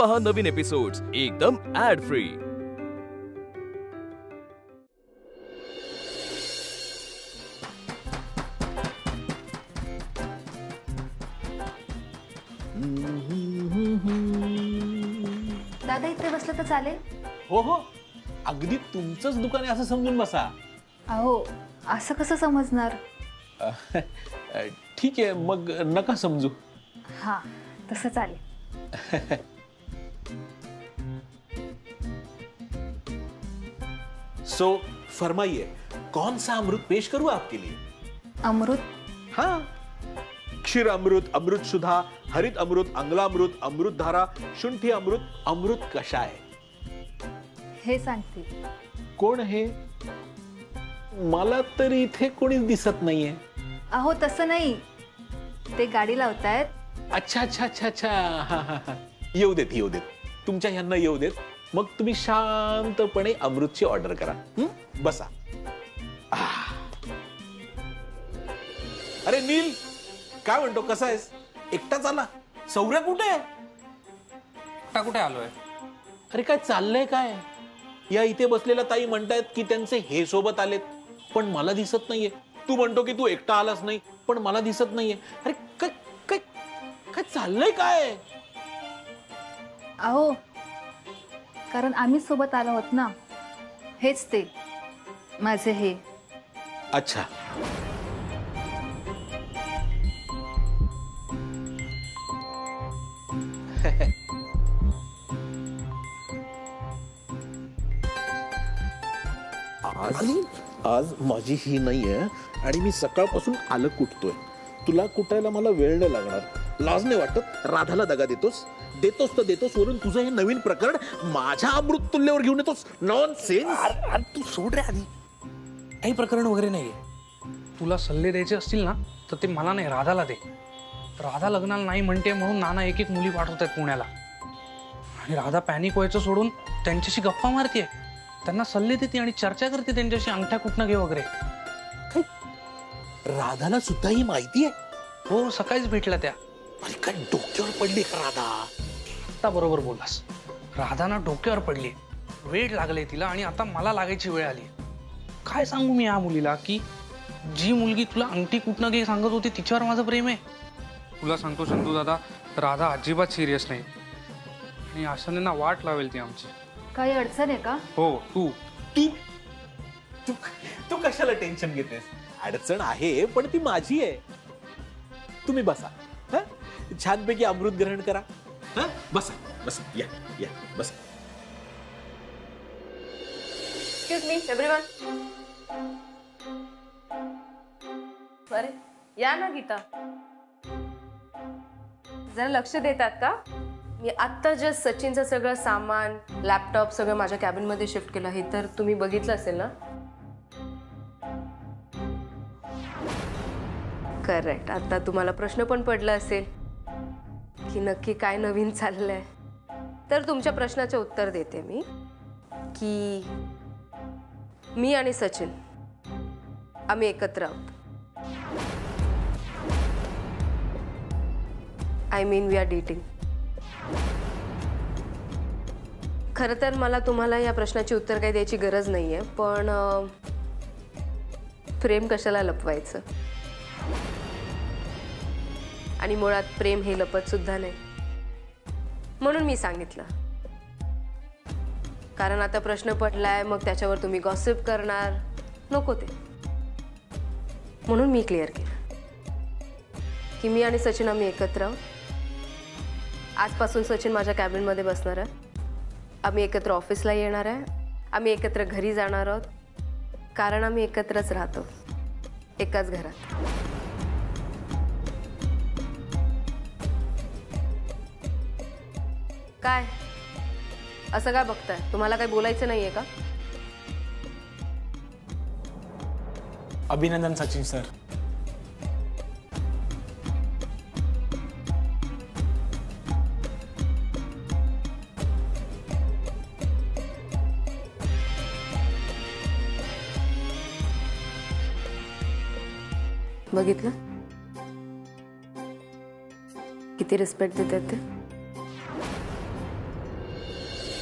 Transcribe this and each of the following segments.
पहा नवीन एपिसोड्स एकदम add free. दादा इथे बसलं तर चालेल? हो हो, अगदी तुमचंच दुकान आहे असं समजून बसा। अहो, असं कसं समजणार? ठीक आहे, मग नका समजू। हाँ, तसं चालेल। सो फरमाइए, कौन सा अमृत पेश करूं आपके लिए? अमृत? हाँ, क्षीर अमृत, अमृत सुधा, हरित अमृत, अंगलामृत, अमृत धारा, शुंठी अमृत, अमृत कषाय। हे सांगते। कोण हे? मला तर इथे कोणीच दिसत नाहीये। अहो तसं नाही, ते गाडी लावतायत। अच्छा अच्छा अच्छा अच्छा, हा हा हा, येऊ देत तुमच्या ह्यांना येऊ देत, मग तुम्ही शांतपणे अमृतची ऑर्डर करा। बसा। अरे नील, काय म्हणतो, कसा आहेस? एकटाच आला? सौर्या कुठे आहे? एकटा कुठे आलोय? अरे काय चाललंय काय? या इथे बसलेल्या ताई म्हणतायत की त्यांचे हे सोबत आलेत, पण मला दिसत नाहीये। तू म्हणतो की तू एकटा आलास नाही, पण मला दिसत नाहीये। अरे काय काय काय चाललंय काय? अहो, कारण आम्ही सोबत आलो आहोत ना, हेच ते माझे हे। अच्छा, आज माझी ही नाहीये आणि मी सकाळपासून आलं कुठतोय। तुला कुटायला मला वेळ नाही लागणार, लाज नाही वाटत? राधाला दगा देतोस तर देतोस, वरून तुझं हे नवीन प्रकरण माझ्या अमृत तुल्ल्यावर घेऊन येतोस। नॉनसेन्स। अरे तू सोड रे आधी, काही प्रकरण वगैरे नाहीये। तुला सल्ले द्यायचे असतील ना तर ते मला नाही, राधाला दे। राधा लग्नाला नाही म्हणते म्हणून नाना एक मुली पाठवतात पुण्याला, आणि राधा पॅनिक व्हायचं सोडून त्यांच्याशी गप्पा मारते, त्यांना सल्ले देते आणि चर्चा करते त्यांच्याशी, अंगठ्या कुठनं घे वगैरे। राधाला सुद्धा ही माहिती आहे? हो, सकाळीच भेटल्या त्या। अरे काय डोक्यावर पडली का राधा? आता बरोबर बोललास, राधा ना डोक्यावर पडली, वेळ लागले तिला, आणि आता मला लागायची वेळ आली। काय सांगू मी या मुलीला की जी मुलगी तुला अंगठी कुठनं घे सांगत होती तिच्यावर माझं प्रेम आहे। तुला सांगतो चंदू दादा, राधा अजिबात सिरियस नाही, आणि अशाने ना वाट लावेल ती आमची। काही अडचण आहे का? हो, तू तू तू तू कशाला टेन्शन घेतेस? अडचण आहे पण ती माझी आहे। तुम्ही बसा, छानपैकी अमृत ग्रहण करा। बसा बसा, या या बसा। एक्सक्यूज मी एव्हरीवन, अरे या ना गीता, जरा लक्ष देतात का? मी आत्ता जस्ट सचिनचं सगळं सामान, लॅपटॉप सगळं माझ्या कॅबिन मध्ये शिफ्ट केलं, हे तर तुम्ही बघितलं असेल ना? करेक्ट। आता तुम्हाला प्रश्न पण पडला असेल की नक्की काय नवीन चाललंय, तर तुमच्या प्रश्नाचे उत्तर देते मी की मी आणि सचिन आम्ही एकत्र आहोत। I mean we are dating. खरं तर मला तुम्हाला या प्रश्नाची उत्तर काही द्यायची गरज नाहीये, पण प्रेम कशाला लपवायचं? आणि मुळात प्रेम हे लपत सुद्धा नाही, म्हणून मी सांगितलं। कारण आता प्रश्न पडलाय, मग त्याच्यावर तुम्ही गॉसिप करणार, नको ते, म्हणून मी क्लिअर केलं की मी आणि सचिन आम्ही एकत्र आहोत। आजपासून सचिन माझ्या कॅबिनमध्ये बसणार आहे, आम्ही एकत्र ऑफिसला येणार आहे, आम्ही एकत्र घरी जाणार आहोत, कारण आम्ही एकत्रच राहतो एकाच घरात। काय असं काय बघताय? तुम्हाला काय बोलायचं नाहीये का? अभिनंदन सचिन सर। बघितलं किती रिस्पेक्ट देतात ते?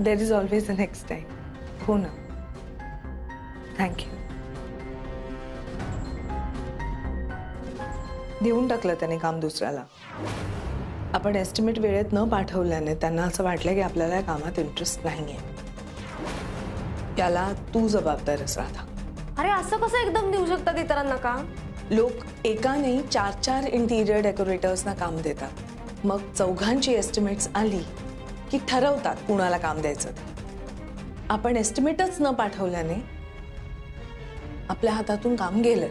There is always a next time. हो ना. थँक्यू. देऊन टाकलं त्याने काम दुसऱ्याला. आपण एस्टिमेट वेळेत न पाठवल्याने त्यांना असं वाटलं की आपल्याला या कामात इंटरेस्ट नाहीये. याला तू जबाबदार आहेस राधा. अरे असं कसं एकदम देऊ शकतात इतरांना काम? लोक एका नाही 4-4 इंटिरियर डेकोरेटर्सना काम देतात. मग चौघांची एस्टिमेट्स आली की ठरवतात कुणाला काम द्यायचं ते. आपण एस्टिमेटच न पाठवल्याने आपल्या हातातून काम गेलं.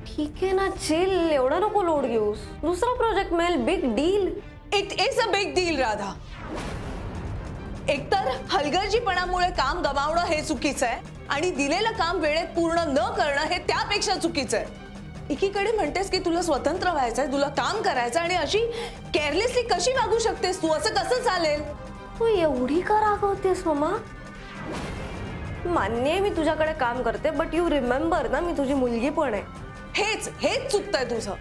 ठीक आहे ना, चिल. एवढा नको लोड घेऊस. दुसरा प्रोजेक्ट मिळेल. Big deal. It is a big deal Radha. एकतर हलगर्जीपणामुळे काम गमावणं हे चुकीचं आहे आणि दिलेलं काम वेळेत पूर्ण न करणं हे त्यापेक्षा चुकीचं आहे. एकीकडे म्हणतेस की तुला स्वतंत्र व्हायचंय, तुला काम करायचं, आणि अशी केअरलेसली कशी वागू शकतेस तू? असं कसं चालेल? तू एवढी का रागवतेस मम्मा? मान्य आहे मी तुझ्याकडे काम करते, बट यू रिमेंबर ना मी तुझी मुलगी पण आहे. हेच चुकतंय तुझं.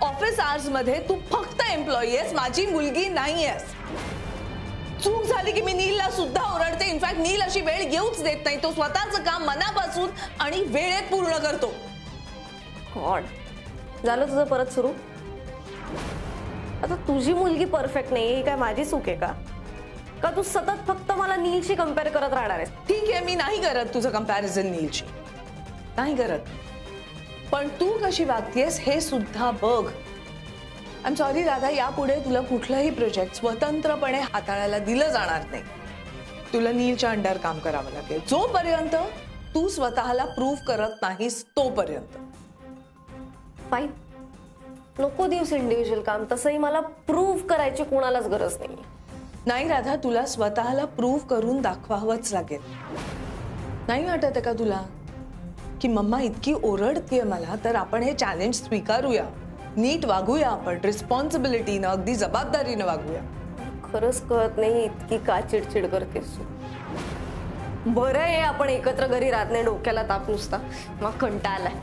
ऑफिस आवर्स मध्ये तू फक्त एम्प्लॉई आहेस, माझी मुलगी नाही आहेस. चूक झाली की मी नीलला सुद्धा ओरडते. इनफॅक्ट नील अशी वेळ येऊच देत नाही. तो स्वतःचं काम मनापासून आणि वेळेत पूर्ण करतो. गॉड, झालं तुझं परत सुरू? आता तुझी मुलगी परफेक्ट नाही, ही काय माझी चूक आहे का तू सतत फक्त मला नीलशी कम्पेअर करत राहणार आहेस? ठीक आहे, मी नाही करत तुझं कंपॅरिझन नीलशी, नाही करत. पण तू कशी वागतेस हे सुद्धा बघ. आय एम सॉरी राधा, यापुढे तुला कुठलंही प्रोजेक्ट स्वतंत्रपणे हाताळायला दिलं जाणार नाही. तुला नीलच्या अंडर काम करावं लागेल जोपर्यंत तू स्वतःला प्रूव्ह करत नाहीस तोपर्यंत. फाईन, नको दिवस इंडिव्हिज्युअल काम. तसंही मला प्रूव्ह करायची कोणालाच गरज नाही. नाही राधा, तुला स्वतःला प्रूव्ह करून दाखवावंच लागेल. नाही वाटत आहे का तुला की मम्मा इतकी ओरडतीये मला, तर आपण हे चॅलेंज स्वीकारूया, नीट वागूया, आपण रिस्पॉन्सिबिलिटीनं, अगदी जबाबदारीनं वागूया. खरंच कळत नाही इतकी का चिडचिड करतेस तू. बरं आहे आपण एकत्र घरी राहत नाही, डोक्याला ताप नुसता. मग कंटाळा आलाय.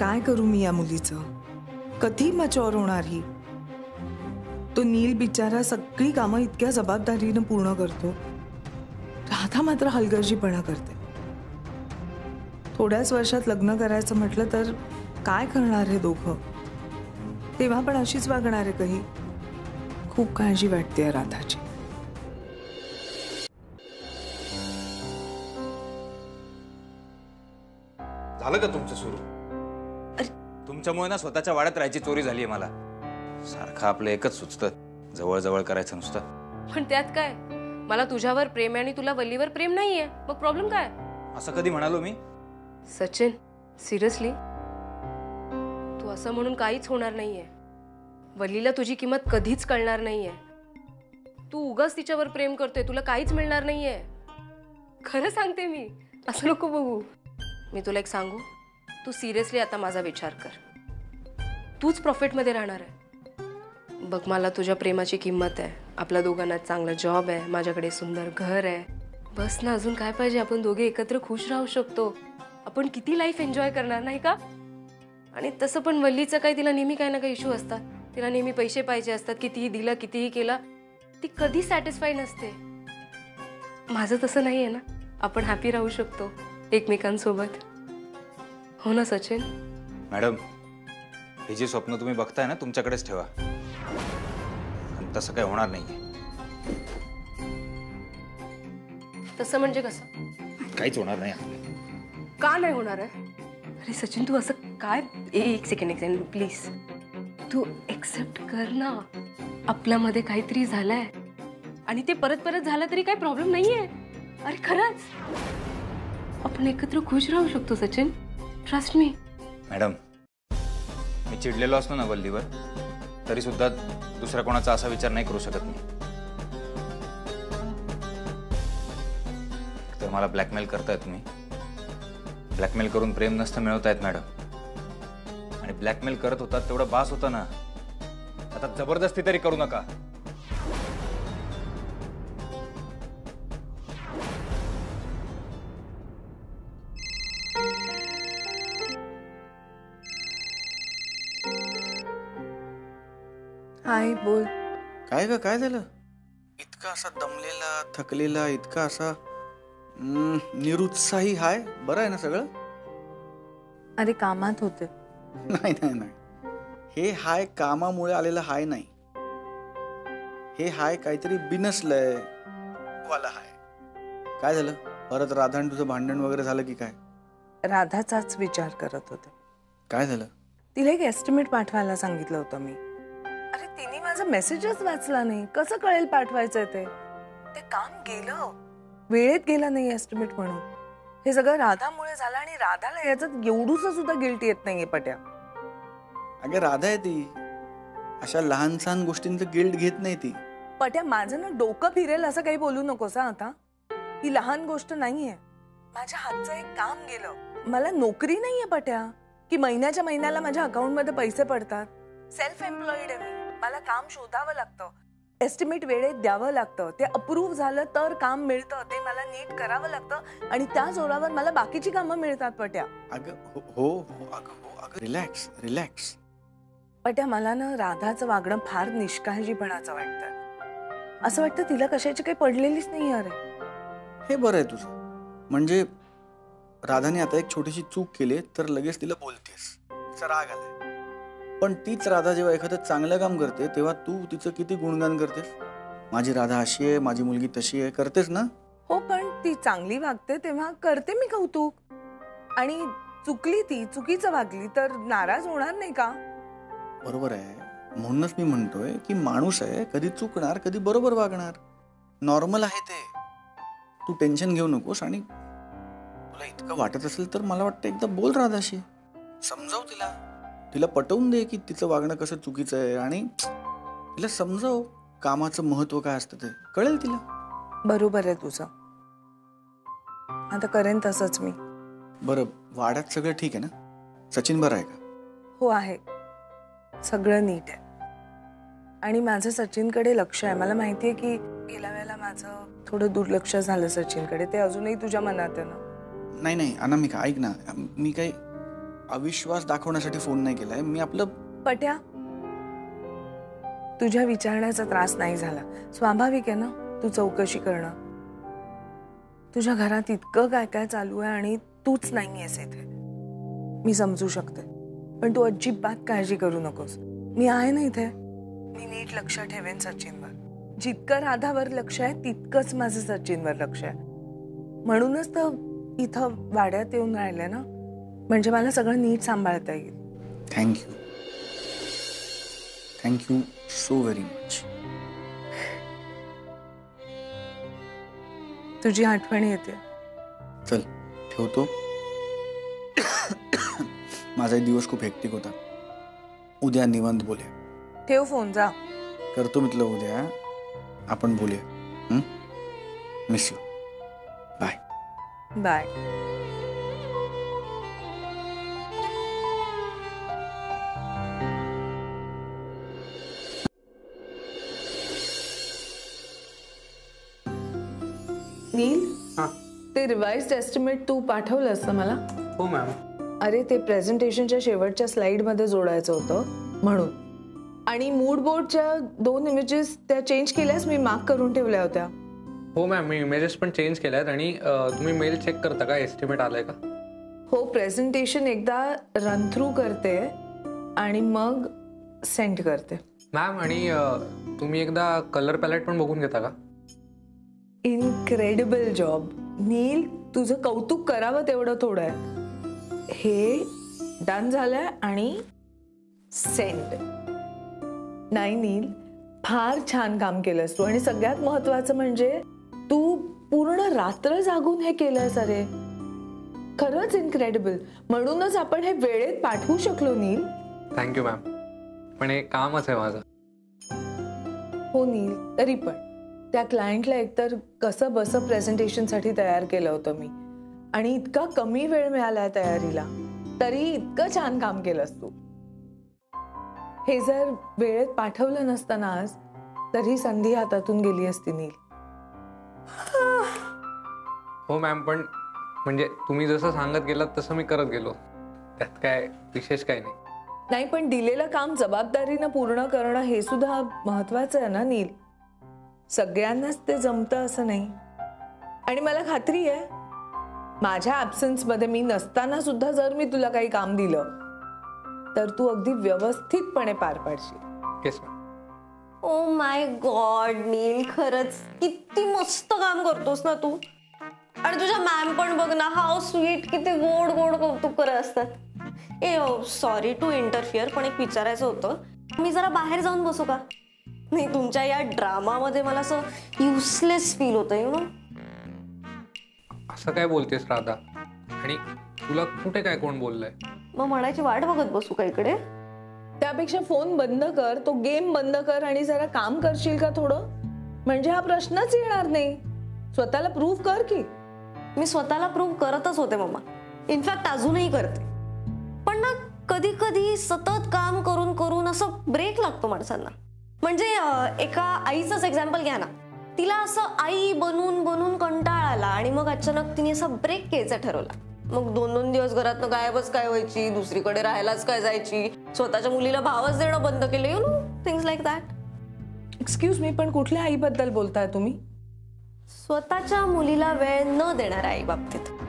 काय करू मी या मुलीचं? कधी मॅच्युअर होणार ही? तो नील बिचारा सगळी कामं इतक्या जबाबदारीनं पूर्ण करतो, राधा मात्र हलगर्जीपणा करते. थोड्याच वर्षात लग्न करायचं म्हटलं तर काय करणार हे दोघं? तेव्हा पण अशीच वागणार आहे काही? खूप काळजी वाटते राधाची. झालं का तुमचं सुरू? तुमच्यामुळे ना स्वतःच्या वाड्यात राहायची चोरी झालीये मला. सारखं आपलं एकच सुचतं, जवळ जवळ करायचं नुसतं. पण त्यात काय? मला तुझ्यावर प्रेम आहे आणि तुला वल्लीवर प्रेम नाहीये, मग प्रॉब्लेम काय? असं कधी म्हणालो मी? सचिन, सिरियसली तू असं म्हणून काहीच होणार नाहीये. वल्लीला तुझी किंमत कधीच कळणार नाहीये. तू उगाच तिच्यावर प्रेम करतोय, तुला काहीच मिळणार नाहीये. खरं सांगते मी, असं नको बघू. मी तुला एक सांगू, तू सिरियसली आता माझा विचार कर. तूच प्रॉफिटमध्ये राहणार आहे. बघ, मला तुझ्या प्रेमाची किंमत आहे. आपल्या दोघांना चांगला जॉब आहे, माझ्याकडे सुंदर घर आहे. बस ना, अजून काय पाहिजे? आपण दोघे एकत्र खुश राहू शकतो. आपण किती लाईफ एन्जॉय करणार नाही का? आणि तसं पण वल्लीचं काय, तिला नेहमी काही ना काही इश्यू असतात. तिला नेहमी पैसे पाहिजे असतात. कितीही दिलं, कितीही केलं, ती कधी सॅटिस्फाय नसते. माझं तसं नाही आहे ना. आपण हॅपी राहू शकतो एकमेकांसोबत. हो ना सचिन? मॅडम, हे जे स्वप्न तुम्ही बघताय ना, तुमच्याकडेच ठेवा. आणि तसं काही होणार नाहीये. तसं म्हणजे कसं? काहीच होणार नाही. का नाही होणार आहे? अरे सचिन, तू असं काय? एक सेकंड प्लीज. तू एक्सेप्ट कर ना, आपल्यामध्ये काहीतरी झालंय आणि ते परत परत झालं तरी काही प्रॉब्लेम नाहीये. अरे खरंच आपण एकत्र खुश राहू शकतो सचिन. Trust me. मॅडम, मी चिडलेलो असतो ना वल्लीवर, तरी सुद्धा दुसऱ्या कोणाचा असा विचार नाही करू शकत मी. तर मला ब्लॅकमेल करताय तुम्ही. ब्लॅकमेल करून प्रेम नसतं मिळवतायत मॅडम. आणि ब्लॅकमेल करत होतात तेवढं बास होतं ना. आता जबरदस्ती तरी करू नका. हाय, बोल. काय ग, काय झालं? इतका असा दमलेला, थकलेला, इतका असा निरुत्साही हाय? बरं आहे ना सगळं? अरे कामात होते. नाही नाही नाही, हे हाय कामामुळे आलेलं हाय नाही. हे हाय काहीतरी बिनसलंय वाला हाय. काय झालं? परत राधा आणि तुझं भांडण वगैरे झालं की काय? राधाचाच विचार करत होते. काय झालं? तिला एक एस्टिमेट पाठवायला सांगितलं होतं मी. अरे तिने माझा मेसेजच वाचला नाही. कसं कळेल पाठवायचंय ते? ते काम गेलं, वेळेत गेलं नाही एस्टिमेट म्हणून. हे सगळं राधामुळे झालं आणि राधाला याच्यात एवढूच सुद्धा गिल्ट येत नाहीये पट्या. अगं राधा आहे ती, अशा लहान सहान गोष्टींचं गिल्ट घेत नाही ती. पट्या माझं ना डोकं फिरेल असं काही बोलू नकोस हा आता. ही लहान गोष्ट नाहीये. माझ्या हातचं एक काम गेलं. मला नोकरी नाहीये पट्या की महिन्याच्या महिन्याला माझ्या अकाउंट मध्ये पैसे पडतात. सेल्फ एम्प्लॉईड आहे मी. मला काम शोधावं लागतं, एस्टिमेट वेळेत द्यावं लागतं, ते अप्रूव्ह झालं तर काम मिळतं, ते मला नीट करावं लागतं आणि त्या जोरावर मला बाकीची कामं मिळतात पट्या. अगं अगं रिलॅक्स रिलॅक्स. पट्या मला ना राधाचं वागणं फार निष्काळजीपणाचं वाटतं. असं वाटतं तिला कशाची काही पडलेलीच नाही. अरे हे बरं आहे तुझं. म्हणजे राधाने आता एक छोटीशी चूक केली तर लगेच तिला बोलतेस, तिचा राग आलाय. पण तीच राधा जेव्हा एखादं चांगलं काम करते तेव्हा तू तिचं किती गुणगान करतेस. माझी राधा अशी आहे, माझी मुलगी तशी आहे, करतेस ना? हो, पण ती चांगली वागते तेव्हा करते मी कौतुक. आणि चुकली, ती चुकीचं वागली तर नाराज होणार नाही का? बरोबर आहे. म्हणूनच मी म्हणतोय की माणूस आहे, कधी चुकणार कधी बरोबर वागणार. नॉर्मल आहे ते. तू टेन्शन घेऊ नकोस. आणि तुला इतकं वाटत असेल तर मला वाटतं एकदा बोल राधाशी, समजाव तिला. तिला पटवून दे की तिचं वागणं कसं चुकीचं आहे आणि तिला समजाव कामाचं महत्व काय असतं ते कळेल तिला. बरोबर आहे तुझं. आता करेन तसंच मी. बरं, वाड्यात सगळं ठीक आहे ना? सचिन बरं आहे का? हो आहे, सगळं नीट आहे. आणि माझं सचिनकडे लक्ष आहे. मला माहितीये की गेल्या वेळेला माझं थोडं दुर्लक्ष झालं सचिनकडे. ते अजूनही तुझ्या मनात आहे ना? नाही नाही अनामिका, ऐक ना, मी काही अविश्वास दाखवण्यासाठी फोन नाही केलाय. मी आपलं पट्या, तुझ्या विचारण्याचा त्रास नाही झाला. स्वाभाविक आहे ना तू चौकशी करणं. तुझ्या घरात इतकं काय काय चालू आहे आणि तूच नाहीयेस इथे. मी समजू शकते, पण तू अजिबात काळजी करू नकोस. मी आहे ना इथे. मी नीट लक्ष ठेवेन सचिनवर. जितकं राधावर लक्ष आहे तितकंच माझं सचिनवर लक्ष आहे. म्हणूनच तर इथं वाड्यात येऊन राहिले ना, म्हणजे मला सगळं नीट सांभाळता येईल. Thank you, thank you so very much. तुझी आठवण येते. चल ठेवतो. माझा दिवस खूप हेक्टिक होता. उद्या निवांत बोलूया. ठेव फोन, जा. करतो मित्र उद्या आपण बोलूया. Miss you. Bye bye. Neel, ते रिवाइज्ड एस्टिमेट तू पाठवलंस ना मला? हो मॅम. अरे ते प्रेझेंटेशनच्या शेवटच्या स्लाइड मध्ये जोडायचं होतं म्हणून. आणि मूड बोर्डच्या 2 इमेजेस त्या चेंज केल्यास, मी मार्क करून ठेवल्या होत्या. हो मॅम, मी इमेजेस पण चेंज केल्यात. आणि तुम्ही मेल चेक करता का, एस्टिमेट आलाय का? हो, प्रेझेंटेशन एकदा रन थ्रू करते आणि मग सेंड करते. मॅम, आणि तुम्ही एकदा कलर पॅलेट पण बघून घेता का? इनक्रेडिबल जॉब नील. तुझं कौतुक करावं तेवढं थोडं आहे. हे डन झालंय आणि सेंड. नाही नील, फार छान काम केलंस तू. आणि सगळ्यात महत्वाचं म्हणजे तू पूर्ण रात्र जागून हे केलंस. अरे खरंच इनक्रेडिबल. म्हणूनच आपण हे वेळेत पाठवू शकलो नील. थँक्यू मॅम, पण हे कामच आहे माझं. हो नील, तरी पण त्या क्लायंटला एकतर कसं बसं प्रेझेंटेशनसाठी तयार केलं होतं मी. आणि इतका कमी वेळ मिळालाय तयारीला, तरी इतकं छान काम केलंस तू. हे जर वेळेत पाठवलं नसतं ना आज, तर ही संधी हातातून गेली असती नील. हो मॅम, पण म्हणजे तुम्ही जसं सांगत गेलात तसं मी करत गेलो. त्यात काय विशेष काय नाही. नाही, पण दिलेलं काम जबाबदारीनं पूर्ण करणं हे सुद्धा महत्वाचं आहे ना नील. सगळ्यांनाच ते जमतं असं नाही. आणि मला खात्री आहे माझ्या ॲब्सेन्स मध्ये मी नसताना सुद्धा जर मी तुला काही काम दिलं तर तू अगदी व्यवस्थितपणे पार पाडशील. Yes ma'am. Oh my God Neel, खरंच किती मस्त काम करतोस ना तू. आणि तुझ्या मॅम पण बघ ना, हाऊ स्वीट, किती गोड गोड कौतुक करत असतात. ए सॉरी टू इंटरफिअर, पण एक विचारायचं होतं, मी जरा बाहेर जाऊन बसू का? नाही, तुमच्या या ड्रामामध्ये मला असं युजलेस फील होतं, यु नो. असं काय बोलतेस राधा? आणि तुला कुठे काय कोण बोललंय? मग म्हणायची वाट बघत बसू का इकडे? त्यापेक्षा फोन बंद कर, तो गेम बंद कर आणि जरा काम करशील का थोडं? म्हणजे हा प्रश्नच येणार नाही. स्वतःला प्रूव्ह कर की. मी स्वतःला प्रूव्ह करतच होते मम्मा, इनफॅक्ट अजूनही करते. पण ना कधी कधी सतत काम करून करून असं ब्रेक लागतो माणसांना. म्हणजे एका आईचंच एक्झाम्पल घ्या ना. तिला असं आई बनून बनून कंटाळा आला आणि मग अचानक तिने असा ब्रेक घ्यायचा ठरवला. मग 2-2 दिवस घरातनं गायबच काय व्हायची, दुसरीकडे राहायलाच काय जायची, स्वतःच्या मुलीला भावच देणं बंद केलं, you know, things like that. Excuse me, पण कुठल्या आईबद्दल बोलताय तुम्ही? स्वतःच्या मुलीला वेळ न देणाऱ्या आई बाबतीत.